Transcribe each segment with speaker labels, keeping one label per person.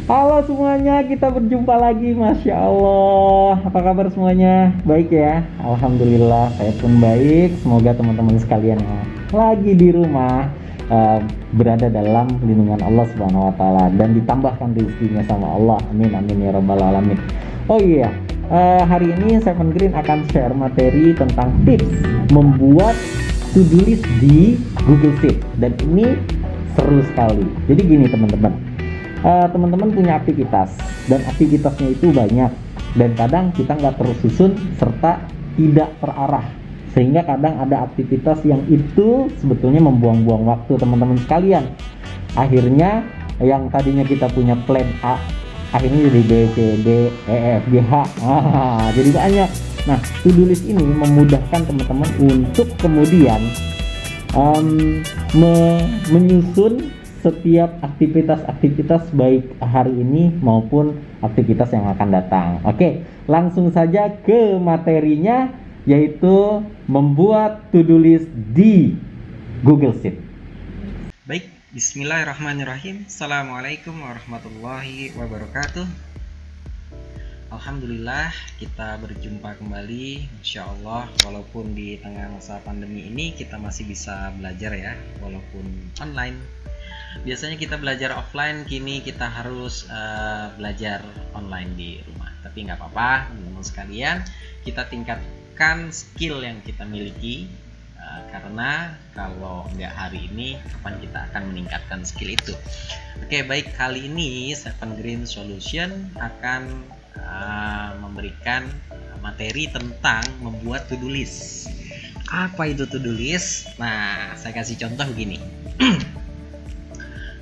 Speaker 1: Halo semuanya, kita berjumpa lagi. Masya Allah, apa kabar semuanya? Baik ya? Alhamdulillah, saya pun baik. Semoga teman-teman sekalian yang lagi di rumah eh, berada dalam lindungan Allah Subhanahu Wa Taala dan ditambahkan rezekinya sama Allah. Amin amin ya rabbal alamin. Oh iya, hari ini Seven Green akan share materi tentang tips membuat to-do list di Google Sheet, dan ini seru sekali. Jadi gini teman-teman, teman-teman punya aktivitas dan aktivitasnya itu banyak, dan kadang kita nggak tersusun serta tidak terarah, sehingga kadang ada aktivitas yang itu sebetulnya membuang-buang waktu teman-teman sekalian. Akhirnya yang tadinya kita punya plan A akhirnya jadi B, C, D, E, F, G, H. Jadi banyak. Nah, to-do list ini memudahkan teman-teman untuk kemudian menyusun setiap aktivitas-aktivitas baik hari ini maupun aktivitas yang akan datang. Oke, langsung saja ke materinya, yaitu membuat to-do list di Google Sheet.
Speaker 2: Baik, bismillahirrahmanirrahim. Assalamualaikum warahmatullahi wabarakatuh. Alhamdulillah, kita berjumpa kembali. Insya Allah, walaupun di tengah masa pandemi ini kita masih bisa belajar ya, walaupun online. Biasanya kita belajar offline, kini kita harus belajar online di rumah. Tapi nggak apa-apa, teman-teman sekalian, kita tingkatkan skill yang kita miliki. Karena kalau nggak hari ini, kapan kita akan meningkatkan skill itu? Oke, baik, kali ini Seven Green Solution akan memberikan materi tentang membuat to-do list. Apa itu to-do list? Nah, saya kasih contoh begini.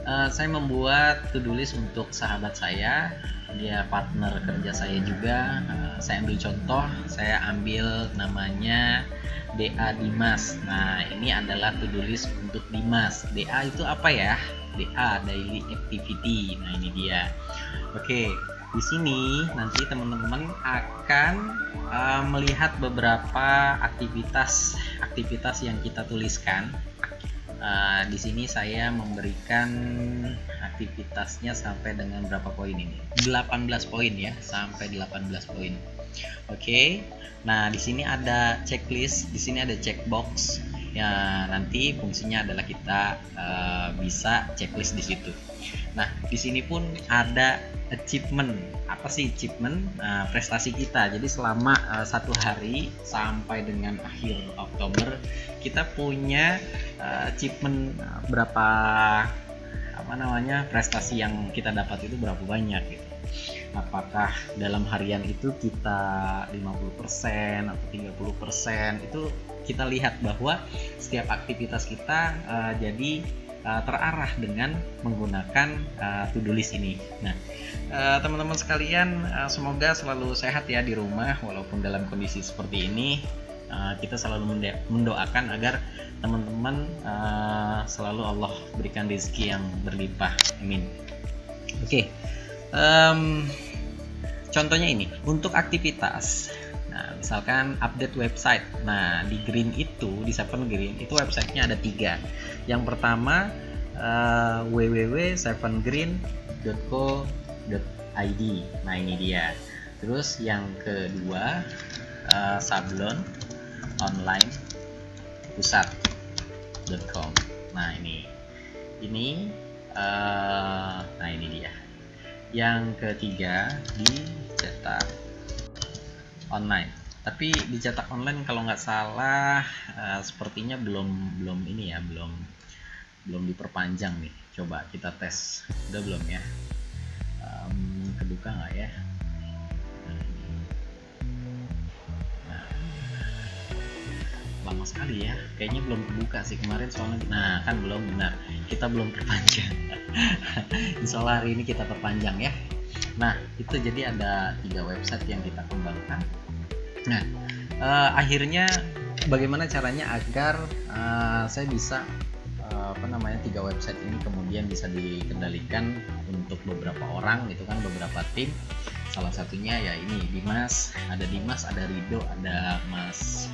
Speaker 2: Saya membuat to-do list untuk sahabat saya, dia partner kerja saya juga. Saya ambil contoh, saya ambil namanya DA Dimas. Nah, ini adalah to-do list untuk Dimas. DA itu apa ya? DA, Daily Activity. Nah, ini dia. Oke, di sini nanti teman-teman akan melihat beberapa aktivitas yang kita tuliskan. Di sini saya memberikan aktivitasnya sampai dengan berapa poin ini? 18 poin ya, sampai 18 poin. Oke. Nah, di sini ada checklist, di sini ada checkbox. Ya, nanti fungsinya adalah kita bisa checklist di situ. Nah, di sini pun ada achievement. Apa sih achievement? Prestasi kita. Jadi selama satu hari sampai dengan akhir Oktober, kita punya achievement berapa prestasi yang kita dapat itu berapa banyak gitu. Apakah dalam harian itu kita 50% atau 30%, itu kita lihat bahwa setiap aktivitas kita jadi terarah dengan menggunakan to-do list ini. Nah, teman-teman sekalian, semoga selalu sehat ya di rumah walaupun dalam kondisi seperti ini. Kita selalu mendoakan agar teman-teman selalu Allah berikan rezeki yang berlimpah. Amin. Oke. Contohnya ini untuk aktivitas. Nah, misalkan update website. Nah, di Green itu, di Seven Green itu websitenya ada 3. Yang pertama www.sevengreen.co.id. Nah, ini dia. Terus yang kedua sablon online pusat.com. Nah, ini nah ini dia. Yang ketiga dicetak online. Tapi dicetak online kalau nggak salah sepertinya belum ini ya, belum diperpanjang nih. Coba kita tes, udah belum ya? Kebuka nggak ya? Lama sekali ya, kayaknya belum kebuka sih kemarin soalnya. Nah, kan belum, benar, kita belum perpanjang. Insya Allah hari ini kita perpanjang ya. Nah, itu jadi ada 3 website yang kita kembangkan. Nah, akhirnya bagaimana caranya agar saya bisa 3 website ini kemudian bisa dikendalikan untuk beberapa orang gitu kan, beberapa tim. Salah satunya ya ini Dimas, ada Rido, ada Mas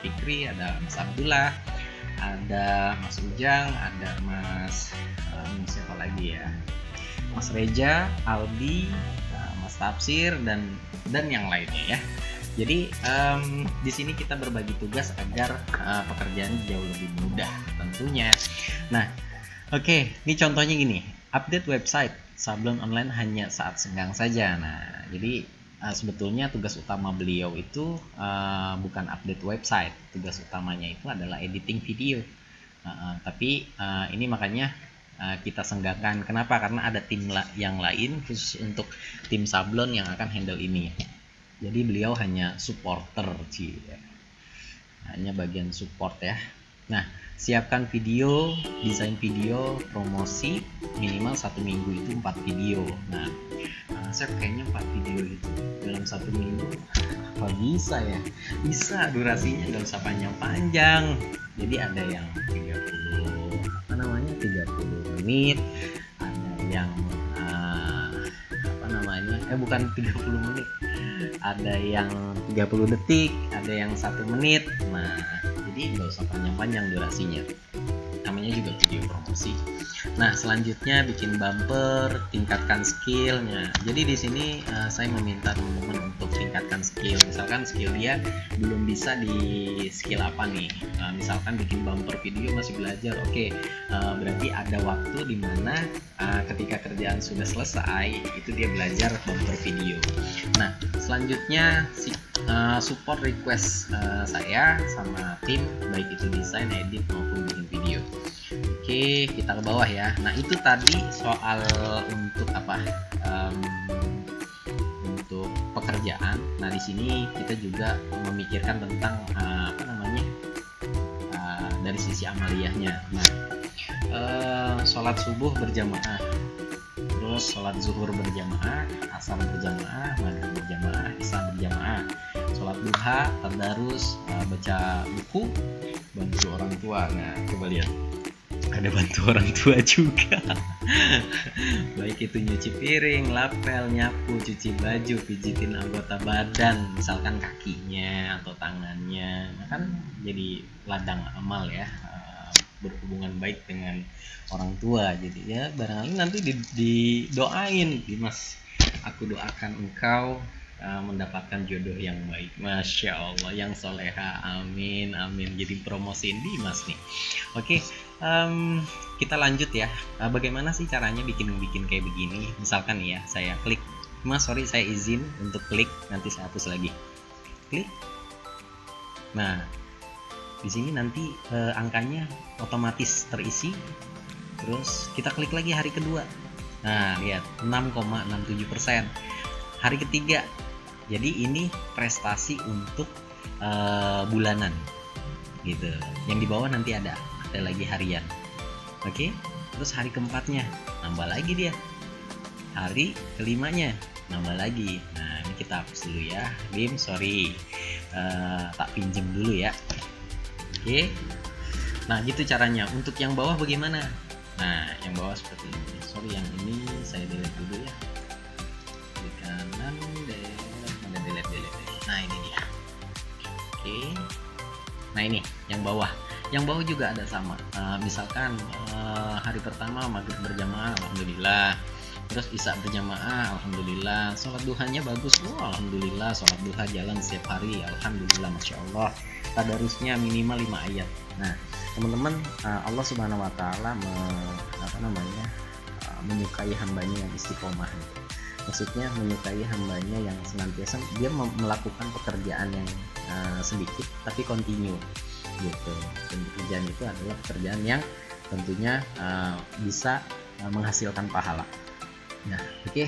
Speaker 2: Fikri, ada Mas Abdullah, ada Mas Ujang, ada Mas siapa lagi ya, Mas Reja, Aldi, Mas Tafsir dan yang lainnya ya. Jadi di sini kita berbagi tugas agar pekerjaan jauh lebih mudah tentunya. Nah, oke, ini contohnya gini, update website sablon online hanya saat senggang saja. Nah, jadi sebetulnya tugas utama beliau itu bukan update website, tugas utamanya itu adalah editing video. Tapi ini makanya kita senggangkan. Kenapa? Karena ada tim yang lain khusus untuk tim sablon yang akan handle ini. Jadi beliau hanya supporter sih, hanya bagian support ya. Nah, siapkan video, desain video, promosi minimal 1 minggu itu 4 video. Nah, saya kayaknya 4 video itu dalam 1 minggu apa bisa ya? Bisa, durasinya nggak usah panjang-panjang. Jadi ada yang 30 menit, ada yang bukan 30 menit, ada yang 30 detik, ada yang 1 menit. Nah, jadi nggak usah panjang-panjang durasinya, namanya juga video promosi. Nah, selanjutnya bikin bumper, tingkatkan skillnya. Jadi di sini saya meminta teman-teman untuk tingkatkan skill. Misalkan skill dia belum bisa di skill apa nih, misalkan bikin bumper video masih belajar. Oke, berarti ada waktu di mana ketika kerjaan sudah selesai itu dia belajar bumper video. Nah, selanjutnya support request saya sama tim, baik itu desain, edit maupun bikin video. Oke, kita ke bawah ya. Nah, itu tadi soal untuk apa? Untuk pekerjaan. Nah, di sini kita juga memikirkan tentang dari sisi amaliyahnya. Nah, sholat subuh berjamaah, terus sholat zuhur berjamaah, asar berjamaah, maghrib berjamaah, isya berjamaah, sholat duha, tadarus, baca buku, bantu orang tua. Nah, coba lihat, ada bantu orang tua juga. Baik itu nyuci piring, lapel, nyapu, cuci baju, pijitin anggota badan, misalkan kakinya atau tangannya. Nah, kan jadi ladang amal ya, berhubungan baik dengan orang tua. Jadi ya barangkali nanti didoain, Dimas, aku doakan engkau mendapatkan jodoh yang baik, masya Allah, yang soleha, amin amin. Jadi promosiin Dimas nih. Oke, kita lanjut ya. Bagaimana sih caranya bikin kayak begini? Misalkan nih ya, saya klik, Mas sorry saya izin untuk klik, nanti saya hapus lagi. Klik. Nah, di sini nanti angkanya otomatis terisi. Terus kita klik lagi hari kedua. Nah, lihat 6,67%. Hari ketiga. Jadi ini prestasi untuk bulanan gitu. Yang di bawah nanti ada lagi harian. Oke. Terus hari keempatnya nambah lagi dia. Hari kelimanya nambah lagi. Nah, ini kita hapus dulu ya. Bim, sorry. Tak pinjem dulu ya. Oke. Nah, gitu caranya. Untuk yang bawah bagaimana? Nah, yang bawah seperti ini. Sorry, yang ini saya delete dulu ya. Di kanan, delete. Nah, ini dia. Oke. Nah, ini yang bawah. Yang bawah juga ada sama. Misalkan hari pertama maghrib berjamaah, alhamdulillah. Terus isya berjamaah, alhamdulillah. Sholat duhanya bagus, alhamdulillah. Sholat duha jalan setiap hari, alhamdulillah, masya Allah. Tadarusnya minimal 5 ayat. Nah, teman-teman, Allah Subhanahu Wa Taala menyukai hambanya yang istiqomah. Maksudnya menyukai hambanya yang senantiasa dia melakukan pekerjaan yang sedikit tapi continue gitu. Dan pekerjaan itu adalah pekerjaan yang tentunya bisa menghasilkan pahala. Nah, oke.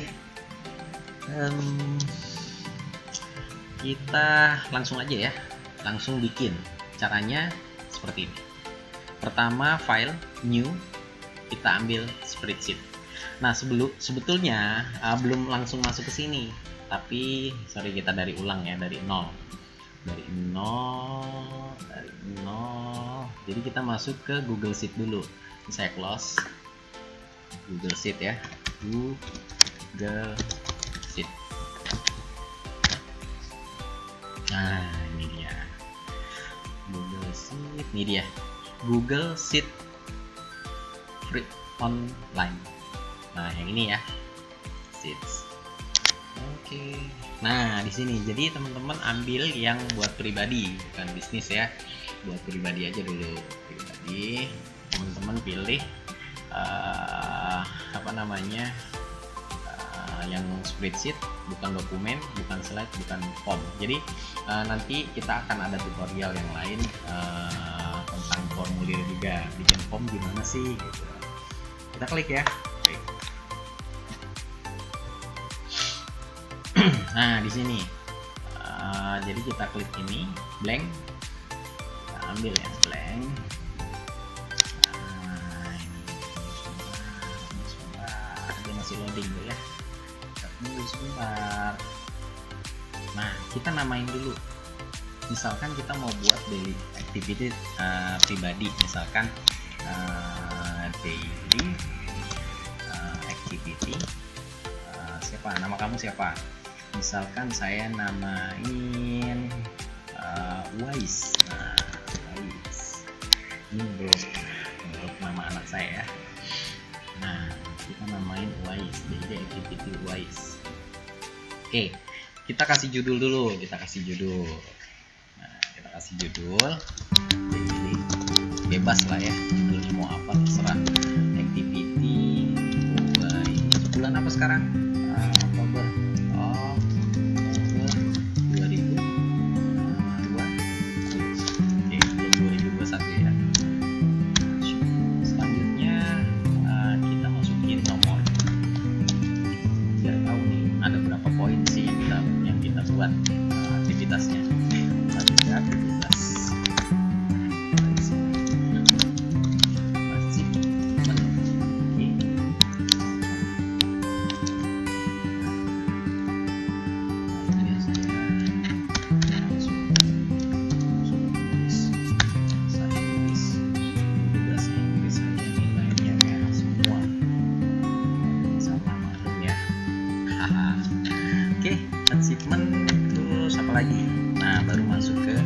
Speaker 2: Kita langsung aja ya, langsung bikin. Caranya seperti ini. Pertama, file new, kita ambil spreadsheet. Nah, sebetulnya belum langsung masuk ke sini, tapi sorry, kita dari ulang ya, dari nol. Jadi kita masuk ke Google Sheet dulu. Saya close Google Sheet ya, Google Sheet. Nah, ini dia Google Sheet. Ini dia Google Sheet free online. Nah, yang ini ya. Sheets. Oke. Nah, di sini jadi teman-teman ambil yang buat pribadi, bukan bisnis ya. Buat pribadi aja dulu. Pribadi. Teman-teman pilih apa namanya? Yang spreadsheet, bukan dokumen, bukan slide, bukan form. Jadi nanti kita akan ada tutorial yang lain tentang formulir juga. Bikin form gimana sih gitu. Kita klik ya. Klik. Nah, di sini jadi kita klik ini blank, kita ambil yang blank. Nah, ini sebentar, dia masih loading dulu ya. Tunggu sebentar. Nah, kita namain dulu. Misalkan kita mau buat daily activity pribadi, misalkan daily activity. Siapa? Nama kamu siapa? Misalkan saya namain Wise. Nah, Wise. Ini menurut nama anak saya ya. Nah, kita namain Wise, jadi activity Wise. Oke, kita kasih judul dulu. Nah, kita kasih judul. Jadi bebas lah ya, judulnya mau apa terserah. Activity Wise. Bulan apa sekarang? Oktober 2021 ya. Selanjutnya kita masukin nomor biar tahu nih ada berapa poin sih yang kita buat aktivitasnya. Aktivitas achievement. Terus apa lagi? Nah, baru masuk ke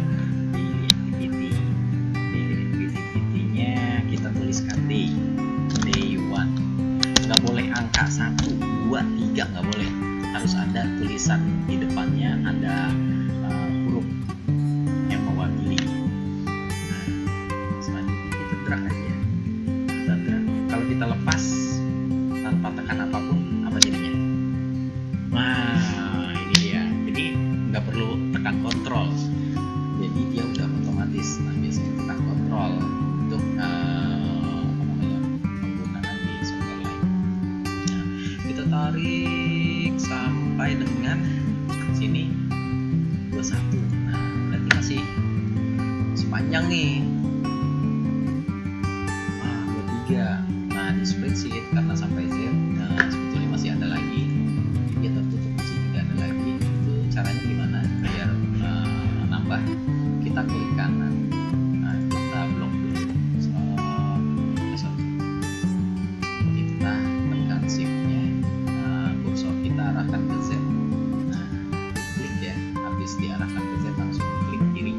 Speaker 2: daily activity. Daily activity-nya kita tuliskan day 1. Nggak boleh angka 1, 2, 3, nggak boleh. Harus ada tulisan di depannya, ada huruf yang mewakili. Nah, selanjutnya kita drag aja. Kita drag. Kalau kita lepas tanpa tekan apapun, apa jadinya? Nah, ini dia. Jadi nggak perlu tekan kontrol, jadi dia udah otomatis. Nah, biasanya tekan kontrol untuk penggunaan di software lain. Nah, kita tarik sampai dengan sini 21. Nah, berarti masih sepanjang nih. 23. Nah, di spreadsheet karena sampai Z, sebetulnya masih ada lagi. Dia tertutup, masih tidak ada lagi. Itu caranya gimana biar nambah? Kita klik kanan. Nah, kita blok dulu. Kita tekan shift-nya, kursor kita arahkan ke Z. Nah, klik ya. Habis diarahkan ke Z langsung klik kiri,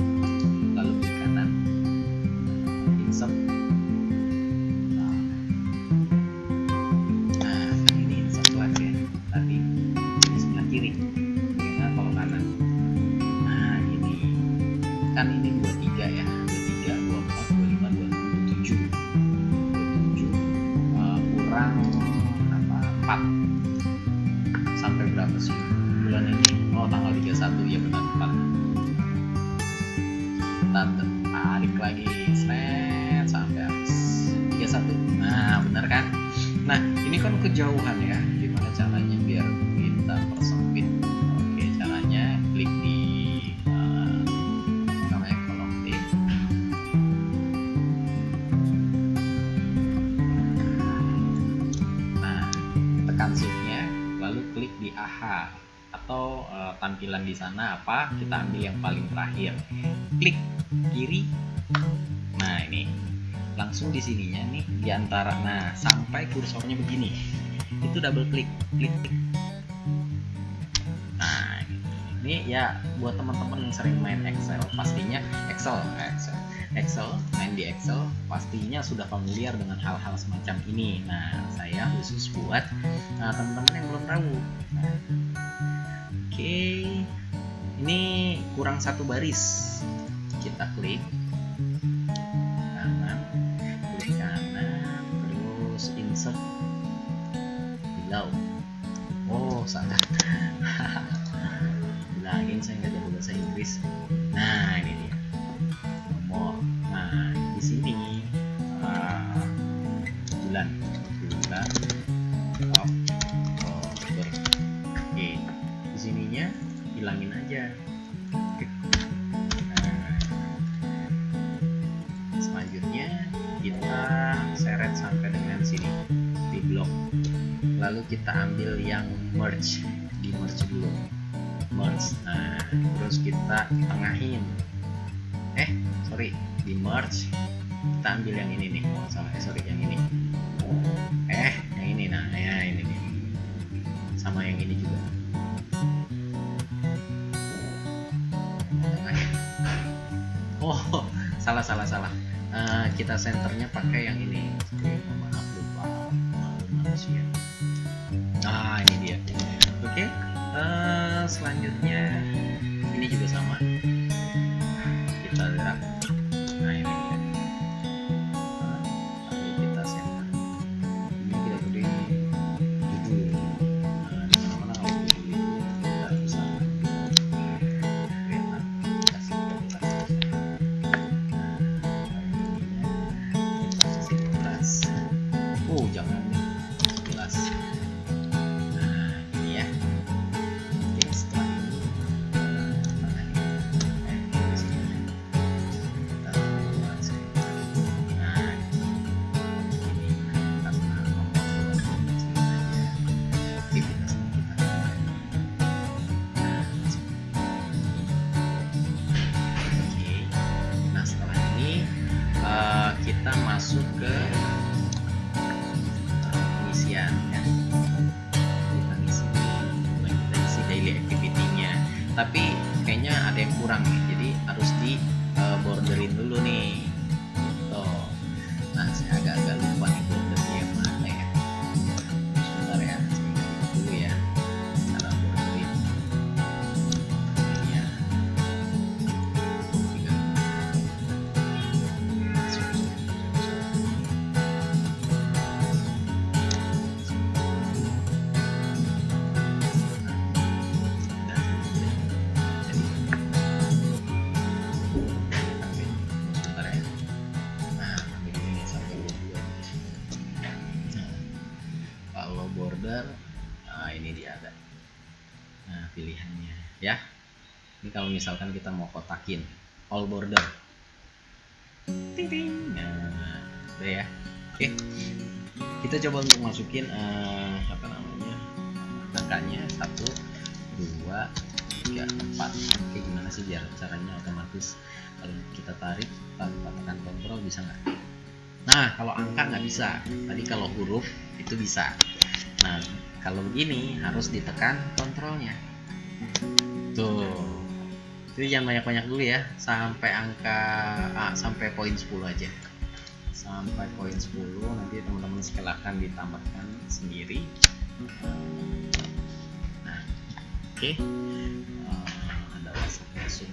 Speaker 2: lalu klik kanan, insert. Kan ini 23 ya, 23, 24, 25, 27 kurang 4 sampai berapa sih bulan ini? Oh, tanggal 31 ya, benar 4. Kita tarik lagi sampai habis 31. Nah, benar kan? Nah, ini kan kejauhan ya. Gimana caranya biar kita persempit? Oke, caranya klik di shift-nya, lalu klik di AHA atau tampilan di sana apa, kita ambil yang paling terakhir, klik kiri. Nah, ini langsung di sininya nih di antara, nah sampai kursornya begini, itu double klik. Nah, ini ya buat teman-teman yang sering main Excel, pastinya Excel Excel, main di Excel, pastinya sudah familiar dengan hal-hal semacam ini. Nah, saya khusus buat teman-teman yang belum tahu. Nah, oke, ini kurang satu baris. Kita klik kanan, terus insert below. Oh, salah. Bilangin saya nggak jago bahasa Inggris. Nah, ini dia. Nomor. Nah, di sini bulan Oktober. Oke, di sininya hilangin aja. Nah, selanjutnya kita seret sampai dengan sini di blok. Lalu kita ambil yang merge, di merge dulu. Merge. Nah, terus kita tengahin. Di merge kita ambil yang ini nih. Yang ini. Yang ini. Nah, ya ini nih. Sama yang ini juga. Oh, salah. Kita senternya pakai yang ini. Maaf, lupa. Manusia. Nah, ini dia. Oke. Selanjutnya ini juga sama. Kita gerak. Nah, ini dia. Lalu kita center. Ini kita beri judul. Nah, di mana-mana kalau judul itu kita bisa kelihatan. Kasih jelas. Oh, jangan jelas. Nah, ini ya. Oke, setelah ini kita masuk ke pengisian ya. Kita isi daily activity-nya. Tapi kayaknya ada yang kurang nih. Jadi harus di borderin dulu nih. Gitu. Nah, saya agak lupa nih bordernya yang mana ya. Sebentar ya, saya ingat dulu ya. Cara borderin. Ya. Border, nah ini dia ada. Nah, pilihannya ya. Ini kalau misalkan kita mau kotakin all border, ting ting. Nah, udah ya. Oke, kita coba untuk masukin angkanya 1, 2, 3, 4. Oke, gimana sih biar caranya otomatis kalau kita tarik tanpa tekan kontrol bisa nggak? Nah, kalau angka nggak bisa. Tadi kalau huruf itu bisa. Nah, kalau begini harus ditekan kontrolnya. Tuh. Jadi jangan banyak-banyak dulu ya, sampai sampai poin 10 aja. Sampai poin 10 nanti teman-teman silakan ditambahkan sendiri. Nah, oke. Ada WhatsApp masuk.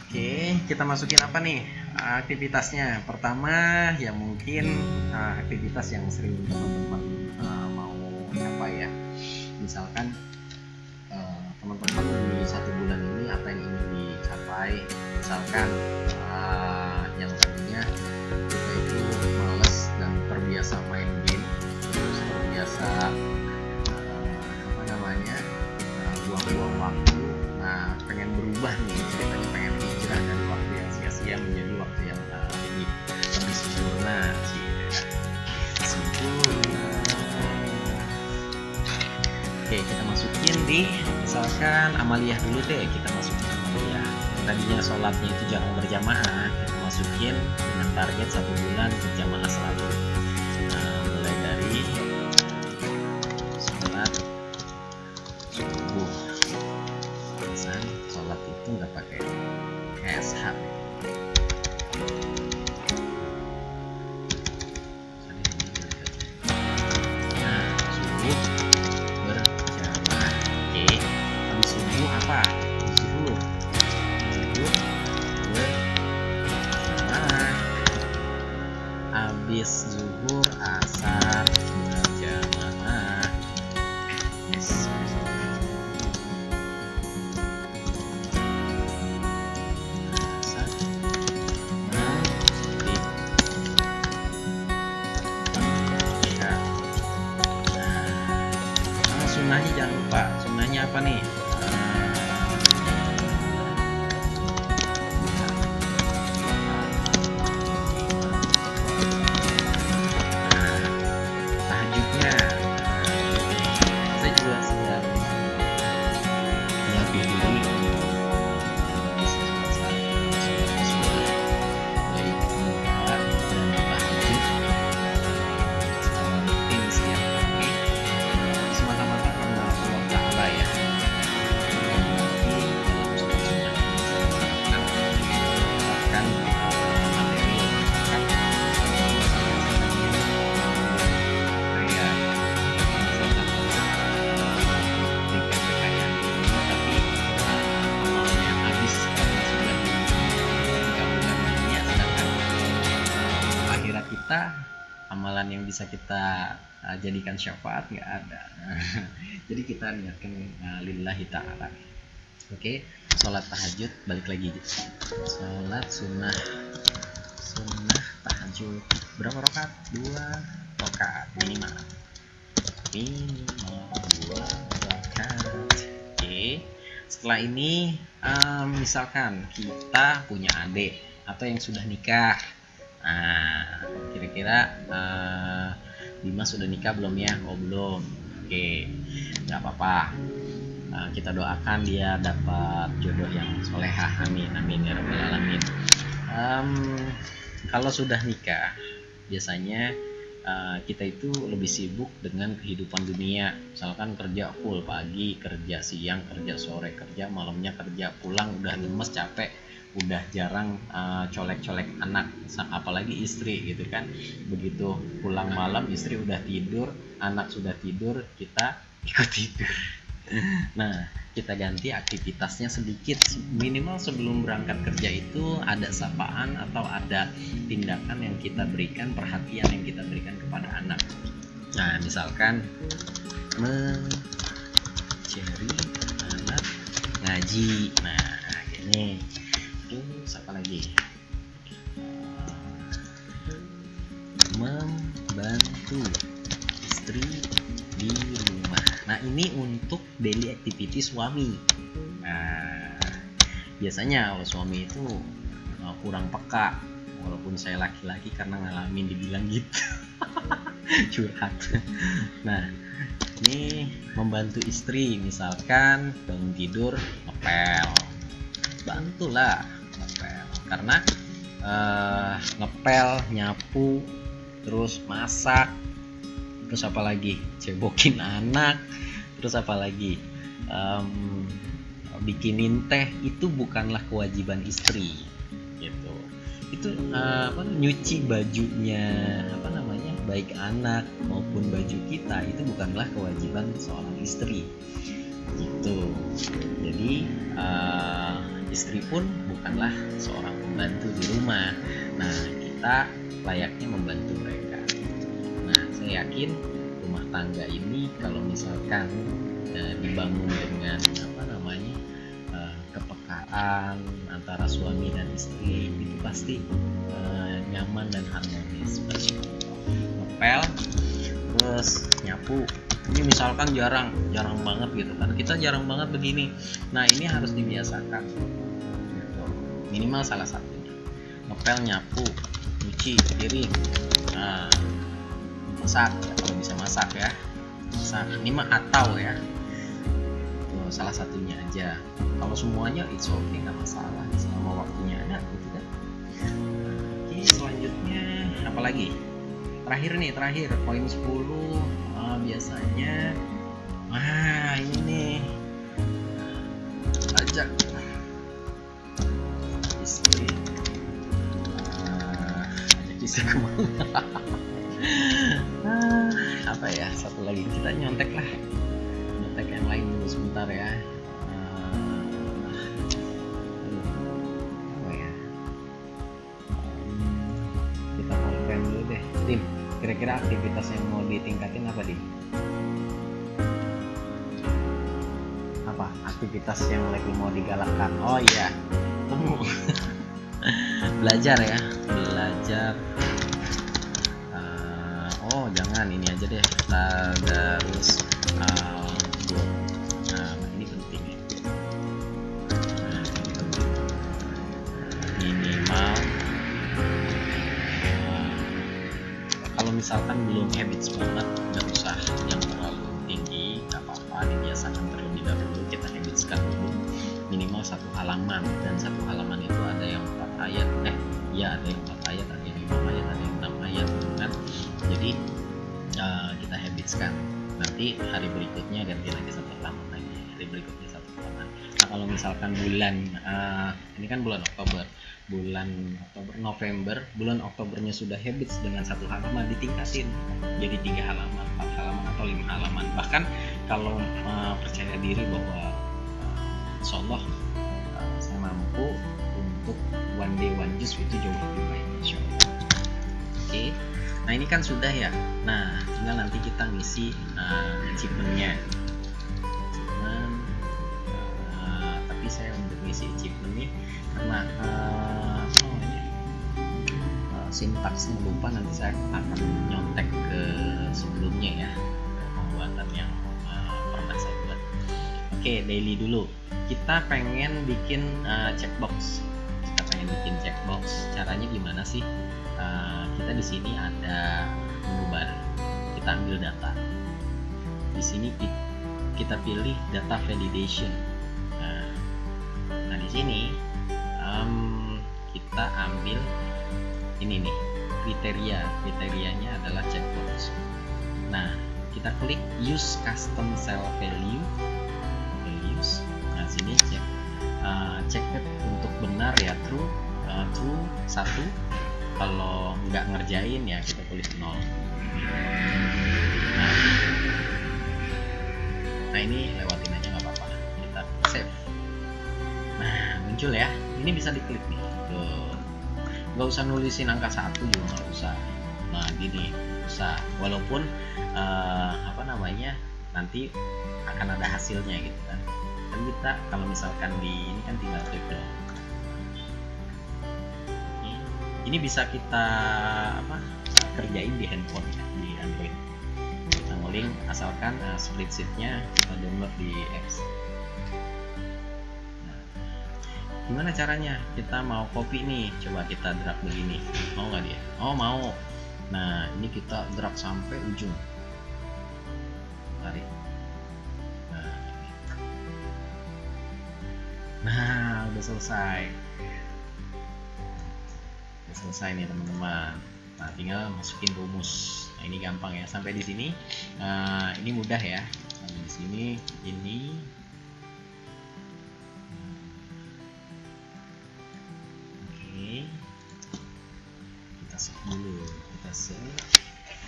Speaker 2: Oke, kita masukin apa nih aktivitasnya? Pertama ya mungkin aktivitas yang sering teman-teman mau capai ya. Misalkan teman-teman di 1 bulan ini apa yang ingin dicapai? Misalkan yang tadinya kita itu males dan terbiasa main game, terus terbiasa buang-buang waktu. Nah, pengen berubah nih ceritanya, pengen hijrah dari waktu yang sia-sia menjadi waktu yang lebih sempurna sih. Sempurna. Oke, kita masukin di misalkan amaliyah dulu deh. Kita masukin amaliyah. Tadinya sholatnya itu jarang berjamaah, kita masukin dengan target 1 bulan berjamaah selalu. Nah, mulai dari sholat habis zuhur asar berjamaah. Yes. Asar maghrib. Ya. Sunnahnya jangan lupa. Sunnahnya apa nih? Tahajudnya. Saya juga sedang melatih diri baik dan tahajud secara rutin setiap hari semata-mata karena Allah Ta'ala ya. Tapi dalam sholat sunnah saya menggunakan materi yang lengkap saya misalkan berikan kekayaan dunia tapi amalnya habis karena sudah dikabulkan dunia, sedangkan akhirat kita amalan yang bisa kita jadikan syafaat nggak ada. Jadi kita niatkan lillahi ta'ala. Oke, sholat tahajud balik lagi. Sholat sunnah tahajud berapa rakaat? 2 rakaat minimal 2 rakaat. Oke, setelah ini misalkan kita punya adik atau yang sudah nikah. Nah, kira-kira Dimas sudah nikah belum ya? Oh belum. Oke, nggak apa-apa. Kita doakan dia dapat jodoh yang solehah. Amin, amin ya rabbal alamin. Kalau sudah nikah, biasanya kita itu lebih sibuk dengan kehidupan dunia. Misalkan kerja full pagi, kerja siang, kerja sore, kerja malamnya, kerja pulang udah lemes capek, udah jarang colek-colek anak, apalagi istri gitu kan. Begitu pulang malam istri udah tidur, anak sudah tidur, kita ikut tidur. Nah, kita ganti aktivitasnya sedikit, minimal sebelum berangkat kerja itu ada sapaan atau ada tindakan yang kita berikan, perhatian yang kita berikan kepada anak. Nah, misalkan mencari anak ngaji. Nah, ini terus apa lagi? Membantu istri di rumah. Nah, ini untuk daily activity suami. Nah, biasanya kalau suami itu kurang peka, walaupun saya laki-laki karena ngalamin dibilang gitu. Curhat. Nah, ini membantu istri, misalkan bangun tidur ngepel, bantulah ngepel, karena ngepel, nyapu, terus masak, terus apa lagi, cebokin anak, terus apa lagi, bikinin teh, itu bukanlah kewajiban istri gitu. Itu nyuci bajunya, baik anak maupun baju kita, itu bukanlah kewajiban seorang istri gitu. Jadi istri pun bukanlah seorang pembantu di rumah. Nah, kita layaknya membantu mereka. Nah, saya yakin rumah tangga ini kalau misalkan dibangun dengan kepekaan antara suami dan istri, itu pasti nyaman dan harmonis. Ngepel, terus nyapu. Ini misalkan jarang banget gitu kan, kita jarang banget begini. Nah, ini harus dibiasakan gitu. Minimal salah satunya ngepel, nyapu, nyuci piring, masak ya, kalau bisa masak ya, masak. Ini mah atau ya, tuh, salah satunya aja. Kalau semuanya it's okay, nggak masalah selama waktunya ada gitu kan. Oke, selanjutnya apa lagi? Terakhir poin 10. Biasanya ini nih, ajak istri kemana. Apa ya, satu lagi, kita nyontek yang lain dulu sebentar ya. Apa ya, kita konten dulu deh. Dim, kira-kira aktivitas yang mau ditingkatin apa, Dim? Apa aktivitas yang lagi mau digalakkan? Oh iya, temu. Belajar ya, belajar. Oh jangan, ini aja deh, tadarus al-Qur'an. Nah ini penting ya. Nah, ini penting. Minimal kalau misalkan belum habits banget, nggak usah yang terlalu tinggi, nggak apa-apa, dibiasakan terlebih dahulu. Kita habitskan dulu minimal 1 halaman, dan 1 halaman itu ada yang 4 ayat, ada yang 4 ayat, ada yang 5 ayat, ada yang 6 ayat gitu kan. Jadi kita habitskan, nanti hari berikutnya ganti lagi 1 halaman lagi, hari berikutnya 1 halaman. Nah kalau misalkan bulan ini kan bulan Oktober, November, bulan Oktobernya sudah habits dengan 1 halaman, ditingkatin jadi 3 halaman, 4 halaman atau 5 halaman. Bahkan kalau percaya diri bahwa insya Allah saya mampu untuk one day one juice itu jauh lebih baik insya Allah. Oke. Nah ini kan sudah ya. Nah tinggal nanti kita ngisi achievementnya. Tapi saya untuk ngisi achievement nih karena sintaksnya lupa, nanti saya akan nyontek ke sebelumnya ya, pembuatan yang pernah saya buat. Oke, daily dulu. Kita pengen bikin checkbox. Caranya gimana sih? Kita di sini ada menu bar. Kita ambil data. Di sini kita pilih data validation. Nah di sini kita ambil ini nih, kriterianya adalah checkbox. Nah kita klik use custom cell values. Nah sini cek untuk benar ya, true 1. Kalau nggak ngerjain ya kita tulis 0. Nah ini lewatin aja nggak apa-apa, kita save. Nah muncul ya, ini bisa diklik nih. Tuh, nggak usah nulisin angka 1 juga nggak usah. Nah gini usah, walaupun nanti akan ada hasilnya gitu kan. Dan kita kalau misalkan di ini kan tinggal klik doang. Ini bisa kita kerjain di handphone ya, di Android. Kita nguling asalkan spreadsheetnya kita download di apps. Nah, gimana caranya? Kita mau copy nih, coba kita drag begini. Mau nggak dia? Oh mau. Nah ini kita drag sampai ujung. Tarik. Nah udah selesai. Selesai nih teman-teman. Nah tinggal masukin rumus. Nah ini gampang ya, sampai di sini ini mudah ya. Sampai di sini ini oke. Kita save dulu.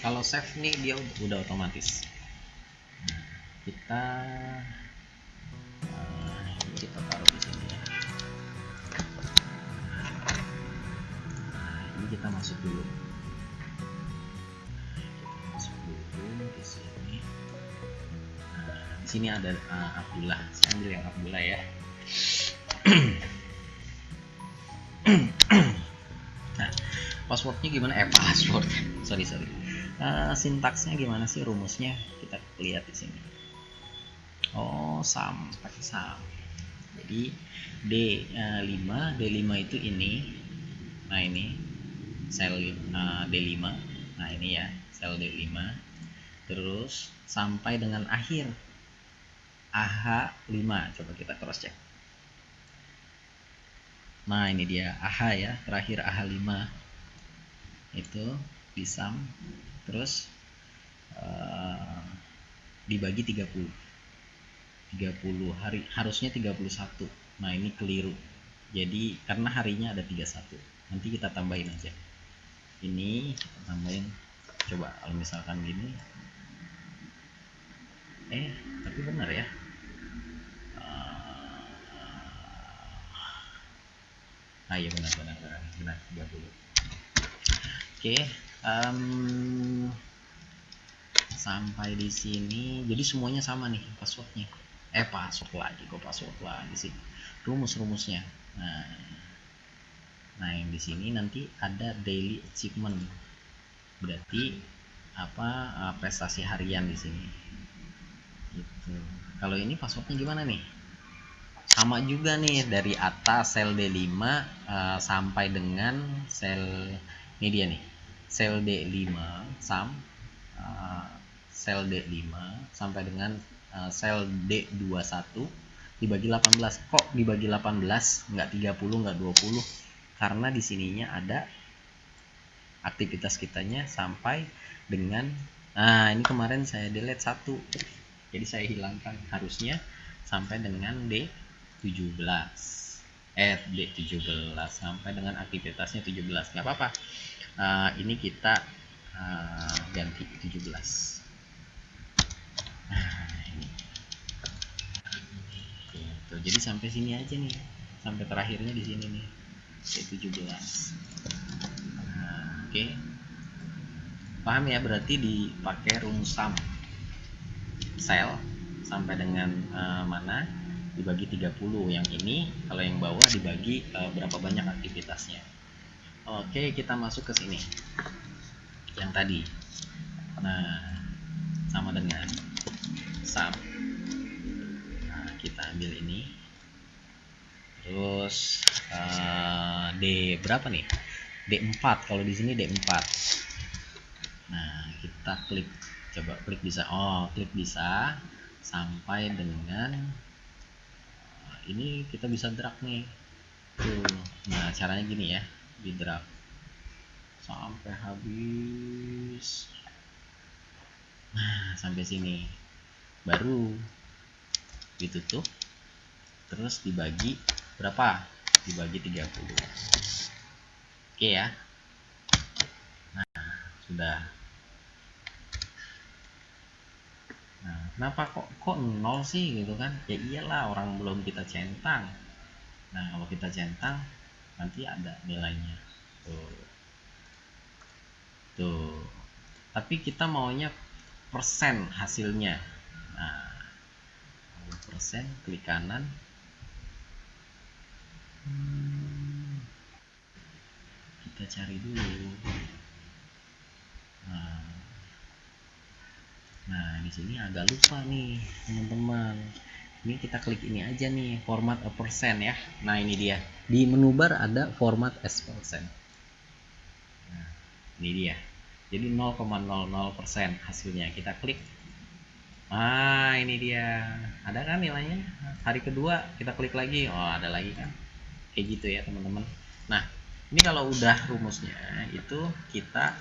Speaker 2: Kalau save nih dia udah otomatis. Nah, kita taruh di sini ya. Kita masuk dulu di sini. Nah, di sini ada Abdullah. Saya ambil yang Abdullah ya. Nah, passwordnya gimana? Sorry. Sintaksnya gimana sih, rumusnya? Kita lihat di sini. Oh, pakai sum. Jadi D5 itu ini. Nah ini sel D5. Nah ini ya sel D5, terus sampai dengan akhir AH5. Coba kita cross check. Nah ini dia AH ya, terakhir AH5 itu di sum, terus dibagi 30 hari, harusnya 31. Nah ini keliru, jadi karena harinya ada 31, nanti kita tambahin aja. Ini kita tambahin, coba kalau misalkan gini, tapi benar ya. Iya benar 30. Oke, Em, sampai di sini jadi semuanya sama nih passwordnya. Password lagi, kok password lagi sih, rumus-rumusnya. Nah yang di sini nanti ada daily achievement, berarti apa, prestasi harian di sini gitu. Kalau ini passwordnya gimana nih? Sama juga nih, dari atas sel D5 sampai dengan sel ini dia nih, sel D5 uh, sel D5 sampai dengan sel D21 dibagi 18. Kok dibagi 18 nggak 30 nggak 20? Karena di sininya ada aktivitas kitanya sampai dengan, nah ini kemarin saya delete 1, jadi saya hilangkan, harusnya sampai dengan D17 D17 sampai dengan aktivitasnya 17, nggak apa-apa. Ini kita ganti 17. Nah, ini. Tuh, jadi sampai sini aja nih, sampai terakhirnya di sini nih D17. Oke. Paham ya, berarti dipakai rumus sum sel sampai dengan mana dibagi 30. Yang ini kalau yang bawah dibagi berapa banyak aktivitasnya. Oke, kita masuk ke sini yang tadi. Nah, sama dengan sum. Nah, kita ambil ini, terus D berapa nih? D4. Kalau di sini D4. Nah, kita klik, coba klik bisa. Klik bisa sampai dengan ini kita bisa drag nih. Tuh. Nah, caranya gini ya, di drag sampai habis. Nah, sampai sini. Baru ditutup. Terus dibagi berapa? Dibagi 30. Oke ya. Nah, sudah. Nah, kenapa kok nol sih gitu kan? Ya iyalah, orang belum kita centang. Nah, kalau kita centang nanti ada nilainya. Tuh. Tapi kita maunya persen hasilnya. Nah, persen, klik kanan. Kita cari dulu. Nah, di sini agak lupa nih, teman-teman. Ini kita klik ini aja nih, format a percent ya. Nah, ini dia. Di menu bar ada format as percent. Nah, ini dia. Jadi 0,00% hasilnya. Kita klik. Ini dia. Ada kan nilainya? Hari kedua kita klik lagi. Ada lagi kan? Kayak gitu ya, teman-teman. Nah, ini kalau udah rumusnya itu kita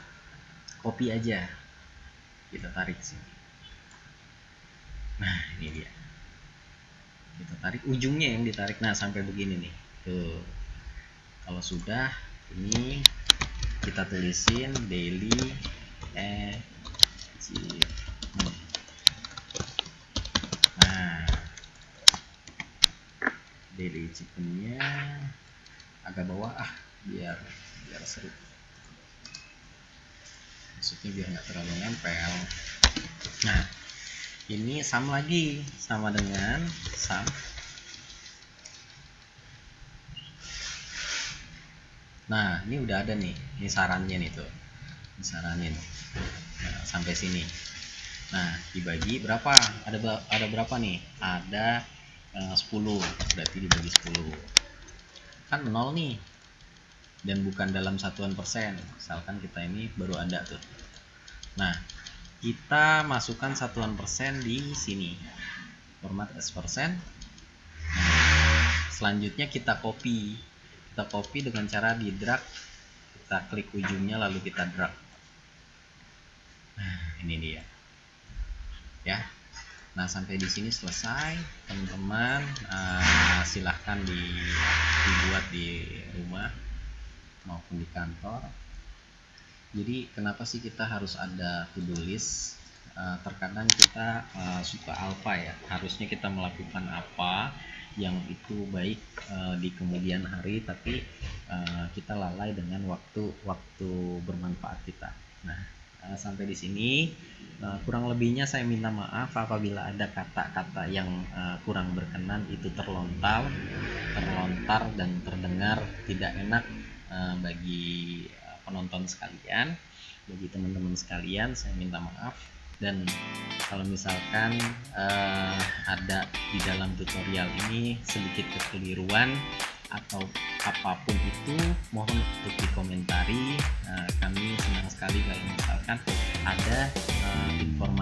Speaker 2: copy aja. Kita tarik sini. Nah, ini dia. Kita tarik ujungnya, yang ditarik. Nah, sampai begini nih. Tuh. Kalau sudah, ini kita tulisin daily achievement. Nah, daily achievementnya agak bawah biar seru. Maksudnya biar nggak terlalu nempel. Nah, ini sum lagi, sama dengan sum. Nah, ini udah ada nih, ini sarannya nih tuh, disaranin. Nah, sampai sini. Nah, dibagi berapa? Ada berapa nih? Ada 10, berarti dibagi 10. Kan 0 nih, dan bukan dalam satuan persen. Misalkan kita ini baru ada tuh. Nah, kita masukkan satuan persen di sini, format as persen. Selanjutnya kita copy dengan cara di drag. Kita klik ujungnya lalu kita drag. Nah, ini dia ya. Nah, sampai di sini selesai, teman-teman. Silahkan dibuat di rumah maupun di kantor. Jadi kenapa sih kita harus ada to-do list? Terkadang kita suka alfa ya, harusnya kita melakukan apa yang itu baik di kemudian hari, tapi kita lalai dengan waktu bermanfaat kita. Nah, sampai di sini kurang lebihnya saya minta maaf apabila ada kata-kata yang kurang berkenan, itu terlontar dan terdengar tidak enak bagi penonton sekalian, bagi teman-teman sekalian. Saya minta maaf. Dan kalau misalkan ada di dalam tutorial ini sedikit kekeliruan atau apapun itu, mohon untuk dikomentari. Kami senang sekali kalau misalkan ada informasi